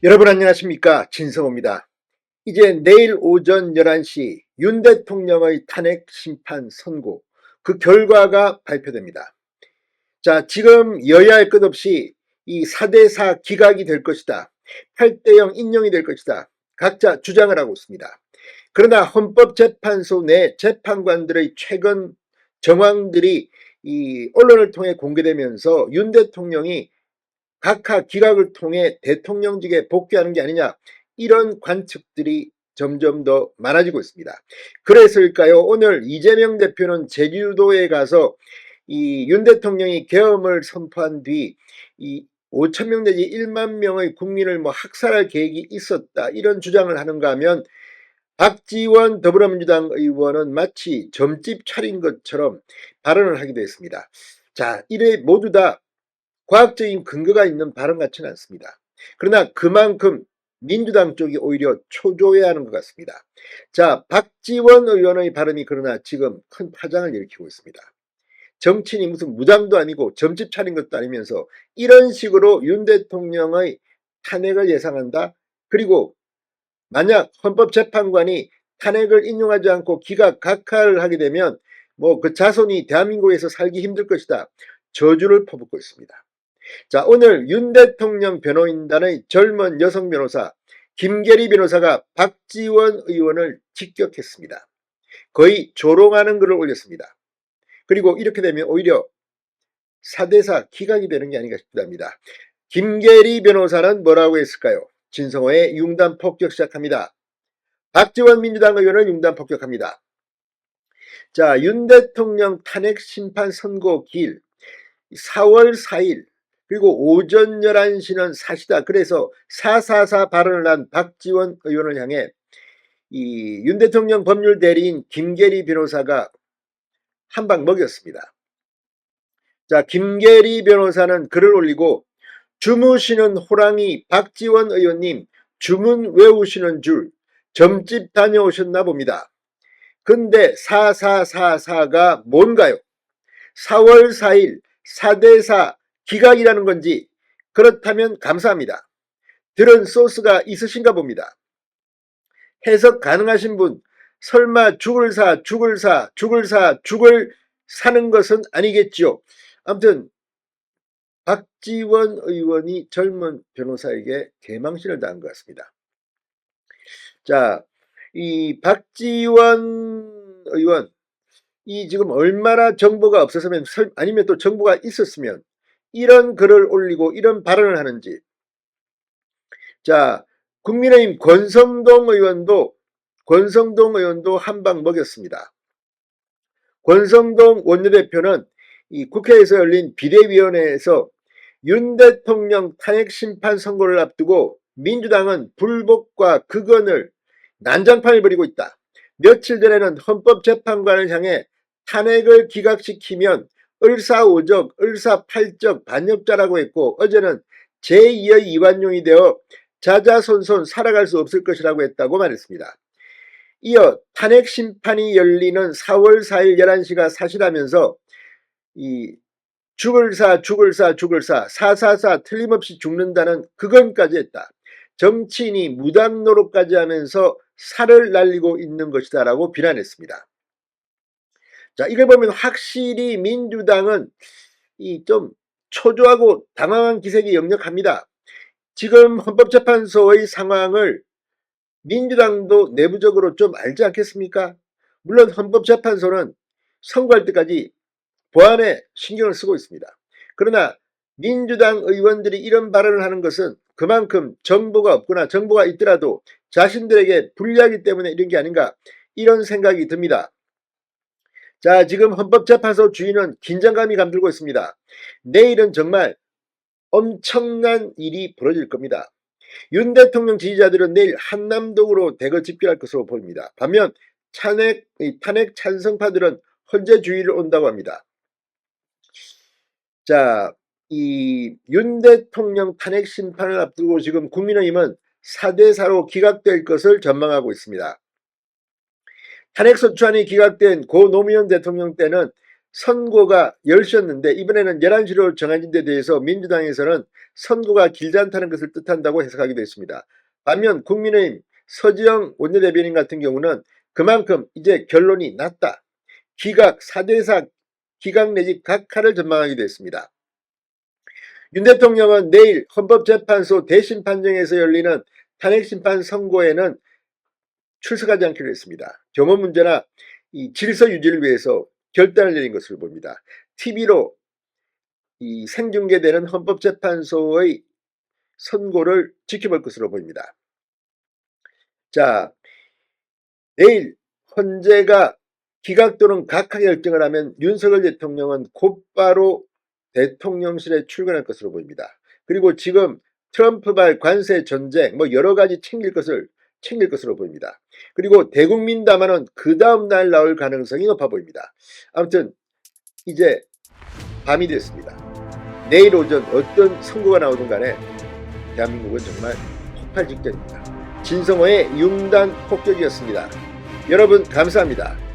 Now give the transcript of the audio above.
여러분 안녕하십니까, 진성호입니다. 이제 내일 오전 11시 윤 대통령의 탄핵 심판 선고, 그 결과가 발표됩니다. 자, 지금 여야의 끝없이 이 4대4 기각이 될 것이다, 8대0 인용이 될 것이다, 각자 주장을 하고 있습니다. 그러나 헌법재판소 내 재판관들의 최근 정황들이 이 언론을 통해 공개되면서 윤 대통령이 각하 기각을 통해 대통령직에 복귀하는 게 아니냐, 이런 관측들이 점점 더 많아지고 있습니다. 그래서일까요, 오늘 이재명 대표는 제주도에 가서 이 윤 대통령이 계엄을 선포한 뒤 이 5천 명 내지 1만 명의 국민을 학살할 계획이 있었다, 이런 주장을 하는가 하면 박지원 더불어민주당 의원은 마치 점집 차린 것처럼 발언을 하기도 했습니다. 자, 이래 모두 다 과학적인 근거가 있는 발언 같지는 않습니다. 그러나 그만큼 민주당 쪽이 오히려 초조해하는 것 같습니다. 자, 박지원 의원의 발언이 그러나 지금 큰 파장을 일으키고 있습니다. 정치인이 무슨 무당도 아니고 점집 차린 것도 아니면서 이런 식으로 윤 대통령의 탄핵을 예상한다? 그리고 만약 헌법재판관이 탄핵을 인용하지 않고 기각 각하를 하게 되면 그 자손이 대한민국에서 살기 힘들 것이다, 저주를 퍼붓고 있습니다. 자, 오늘 윤 대통령 변호인단의 젊은 여성 변호사 김계리 변호사가 박지원 의원을 직격했습니다. 거의 조롱하는 글을 올렸습니다. 그리고 이렇게 되면 오히려 4대4 기각이 되는 게 아닌가 싶기도 합니다. 김계리 변호사는 뭐라고 했을까요? 진성호의 융단 폭격 시작합니다. 박지원 민주당 의원을 융단 폭격합니다. 자, 윤 대통령 탄핵 심판 선고 기일 4월 4일 그리고 오전 11시는 사시다, 그래서 444 발언을 한 박지원 의원을 향해 이 윤 대통령 법률 대리인 김계리 변호사가 한 방 먹였습니다. 자, 김계리 변호사는 글을 올리고 주무시는 호랑이 박지원 의원님, 주문 외우시는 줄 점집 다녀오셨나 봅니다. 근데 4444가 뭔가요? 4월 4일 4대4 기각이라는 건지, 그렇다면 감사합니다. 들은 소스가 있으신가 봅니다. 해석 가능하신 분, 설마 죽을 사는 것은 아니겠지요. 아무튼 박지원 의원이 젊은 변호사에게 개망신을 당한 것 같습니다. 자, 이 박지원 의원, 이 지금 얼마나 정보가 없었으면, 아니면 또 정보가 있었으면 이런 글을 올리고 이런 발언을 하는지. 자, 국민의힘 권성동 의원도 한 방 먹였습니다. 권성동 원내대표는 이 국회에서 열린 비대위원회에서 윤 대통령 탄핵 심판 선고를 앞두고 민주당은 불복과 극언을 난장판을 벌이고 있다. 며칠 전에는 헌법재판관을 향해 탄핵을 기각시키면 을사오적, 을사팔적 반역자라고 했고, 어제는 제2의 이완용이 되어 자자손손 살아갈 수 없을 것이라고 했다고 말했습니다. 이어 탄핵 심판이 열리는 4월 4일 11시가 사실하면서 이 죽을 사 444 틀림없이 죽는다는 극언까지 했다. 정치인이 무당 노릇까지 하면서 살을 날리고 있는 것이다 라고 비난했습니다. 자, 이걸 보면 확실히 민주당은 이 좀 초조하고 당황한 기색이 역력합니다. 지금 헌법재판소의 상황을 민주당도 내부적으로 좀 알지 않겠습니까? 물론 헌법재판소는 선고할 때까지 보안에 신경을 쓰고 있습니다. 그러나 민주당 의원들이 이런 발언을 하는 것은 그만큼 정보가 없거나 정보가 있더라도 자신들에게 불리하기 때문에 이런 게 아닌가, 이런 생각이 듭니다. 자, 지금 헌법재판소 주인은 긴장감이 감돌고 있습니다. 내일은 정말 엄청난 일이 벌어질 겁니다. 윤 대통령 지지자들은 내일 한남동으로 대거 집결할 것으로 보입니다. 반면 탄핵 찬성파들은 헌재 주의를 온다고 합니다. 자, 이 윤 대통령 탄핵 심판을 앞두고 지금 국민의힘은 4대4로 기각될 것을 전망하고 있습니다. 탄핵소추안이 기각된 고 노무현 대통령 때는 선고가 10시였는데 이번에는 11시로 정해진 데 대해서 민주당에서는 선고가 길지 않다는 것을 뜻한다고 해석하기도 했습니다. 반면 국민의힘 서지영 원내대변인 같은 경우는 그만큼 이제 결론이 났다. 기각 4대4 기각 내지 각하를 전망하기도 했습니다. 윤 대통령은 내일 헌법재판소 대신 판정에서 열리는 탄핵심판 선고에는 출석하지 않기로 했습니다. 경호 문제나 이 질서 유지를 위해서 결단을 내린 것으로 봅니다. TV로 이 생중계되는 헌법재판소의 선고를 지켜볼 것으로 보입니다. 자, 내일 헌재가 기각 또는 각하 결정을 하면 윤석열 대통령은 곧바로 대통령실에 출근할 것으로 보입니다. 그리고 지금 트럼프발 관세 전쟁 뭐 여러 가지 챙길 것으로 보입니다. 그리고 대국민 담화는 그 다음 날 나올 가능성이 높아 보입니다. 아무튼 이제 밤이 됐습니다. 내일 오전 어떤 선고가 나오든 간에 대한민국은 정말 폭발 직전입니다. 진성호의 융단 폭격이었습니다. 여러분 감사합니다.